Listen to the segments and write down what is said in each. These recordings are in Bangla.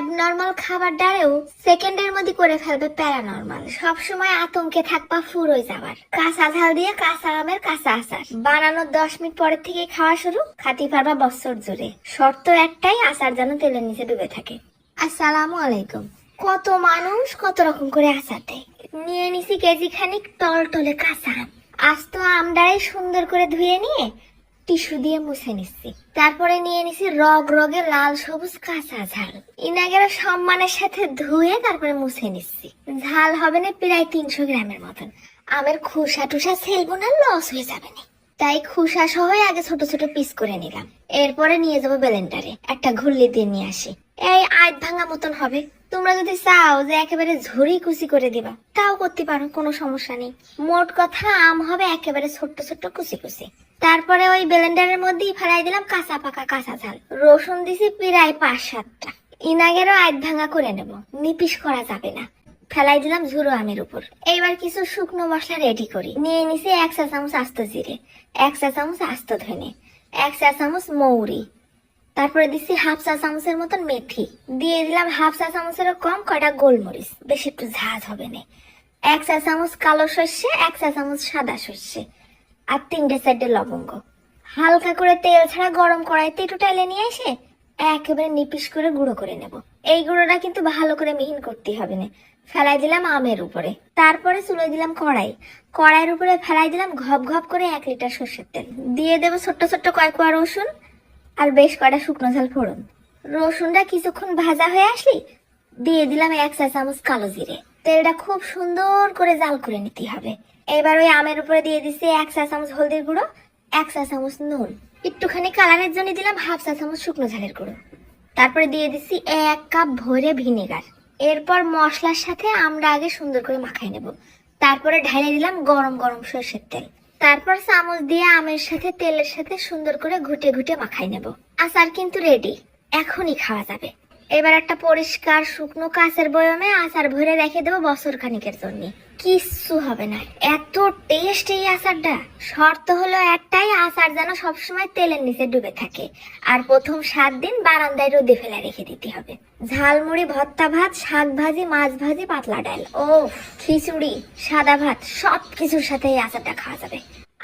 অ্যাবনর্মাল খাবারটারেও সেকেন্ডের মধ্যে করে ফেলবে প্যারানর্মাল। সবসময় আতঙ্কে থাকবা ফুরোয় যাবার। কাঁচা ঝাল দিয়ে কাঁচা আমের কাঁচা আচার বানানোর 10 মিনিট পরের থেকে খাওয়া শুরু, খাতি পারবা বছর জুড়ে। শর্ত একটাই, আচার যেন তেলের নিচে ডুবে থাকে। আসসালামু আলাইকুম। কত মানুষ কত রকম করে আচার দেয়। নিয়ে নিছি কেজি খানিক টলটলে কাঁচা আম। আস্ত আমটারে সুন্দর করে ধুয়ে নিয়ে টিস্যু দিয়ে মুছে নিচ্ছি। তারপরে নিয়ে নিছি রগ রগে লাল সবুজ কাঁচা ঝাল। ইনাগের সম্মানের সাথে ধুয়ে তারপরে মুছে নিচ্ছি। ঝাল হবে না প্রায় 300 গ্রামের মতন। আমের খোসা টুসা ছেলবো না, লস হয়ে যাবে না, তাই খোসা সহ আগে ছোট ছোট পিস করে নিলাম। এরপরে নিয়ে যাবো ব্লেন্ডারে, একটা ঘুরলি দিয়ে নিয়ে আসি। এই আধ ভাঙা মতন হবে। তোমরা যদি চাও যে একেবারে ঝুরি কুচি করে দিবা তাও করতে পারো, কোনো সমস্যা নেই। মোট কথা আম হবে একেবারে ছোট্ট ছোট্ট কুচি কুচি। তারপরে ওই ব্লেন্ডারের মধ্যেই ফেলাই দিলাম কাঁচা পাকা কাঁচা ঝাল। রসুন দিছি প্রায় 5-7টা। ইনাগেরও আধ ভাঙা করে নেব, নিপিস করা যাবে না। ফেলাই দিলাম ঝুরো আমের উপর। এইবার কিছু শুকনো মশলা রেডি করি। নিয়ে নিছি 1 চা চামচ আস্ত জিরে, 1 চা চামচ আস্ত ধনে, 1 চা চামচ মৌরি, তারপরে দিচ্ছি 1/2 চা চামচের মতন মেথি, দিয়ে দিলাম 1/2 চা চামচেরও কম কয়টা গোলমরিচ, বেশি একটু ঝাঁঝ হবে না। 1 চা চামচ কালো সর্ষে, 1 চা চামচ সাদা সর্ষে, আর 3-4টে লবঙ্গ। হালকা করে তেল ছাড়া গরম কড়াইতে একটু টেলে নিয়ে এসে একেবারে নিপিস করে গুঁড়ো করে নেব। এই গুঁড়োটা কিন্তু ভালো করে মিহিন করতে হবে না। ফেলাই দিলাম আমের উপরে। তারপরে চুলোয় দিলাম কড়াই। কড়াইয়ের উপরে ফেলাই দিলাম ঘপ ঘপ করে 1 লিটার সর্ষের তেল। দিয়ে দেবো ছোট্ট ছোট্ট কয়েক কোয়া রসুন আর বেশ কয়টা শুকনো ঝাল ফোড়ন। রসুনটা কিছুক্ষণ ভাজা হয়ে আসলি দিয়ে দিলাম 1 চা চামচ কালো জিরে। তেলটা খুব সুন্দর করে জাল করে নিতে হবে। এবার ওই আমের উপরে দিয়ে দিচ্ছি 1 চা চামচ হলদির গুঁড়ো, 1 চা চামচ নুন, একটুখানি কালারের জন্য দিলাম 1/2 চা চামচ শুকনো ঝালের গুঁড়ো। তারপরে দিয়ে দিচ্ছি 1 কাপ ভরে ভিনেগার। এরপর মশলার সাথে আমরা আগে সুন্দর করে মাখাই নেব। তারপরে ঢেলে দিলাম গরম গরম সরষের তেল। তারপর চামচ দিয়ে আমের সাথে তেলের সাথে সুন্দর করে ঘুটে ঘুটে মাখাই নেব। আচার কিন্তু রেডি, এখনই খাওয়া যাবে। এবার একটা পরিষ্কার শুকনো কাঁচের বয়মে আচার ভরে রেখে দেবো বছর খানিকের জন্য। কিচ্ছু হবে না, এত টেস্ট এই আচারটা। শর্ত হলো একটাই, আচার যেন সবসময় তেলের নিচে ডুবে থাকে। আর প্রথম 7 দিন বারান্দায় রোদে ফেলে রেখে দিতে হবে। ঝালমুড়ি, ভর্তা ভাত, শাক ভাজি, মাছ ভাজি, পাতলা ডাল, ও খিচুড়ি, সাদা ভাত, সবকিছুর সাথে এই আচারটা খাওয়া যাবে।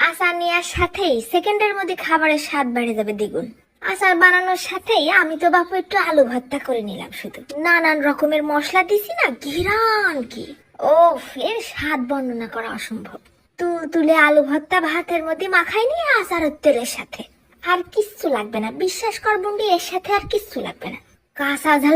আচার নেওয়ার সাথেই সেকেন্ডের মধ্যে খাবারের স্বাদ বেড়ে যাবে দ্বিগুণ। আচার বানানোর সাথেই আমি তো বাপু একটু আলু ভর্তা করে নিলাম। শুধু নানান রকমের মশলা দিছি না, ঘিরান কি! ও এর স্বাদ বর্ণনা করা অসম্ভব। তুলে আলু ভর্তা ভাতের মধ্যে মাখাই নিয়ে আচারের তেলের সাথে আর কিচ্ছু লাগবে না। বিশ্বাস কর বন্ধু, এর সাথে আর কিচ্ছু লাগবে না। কাঁচা ঝাল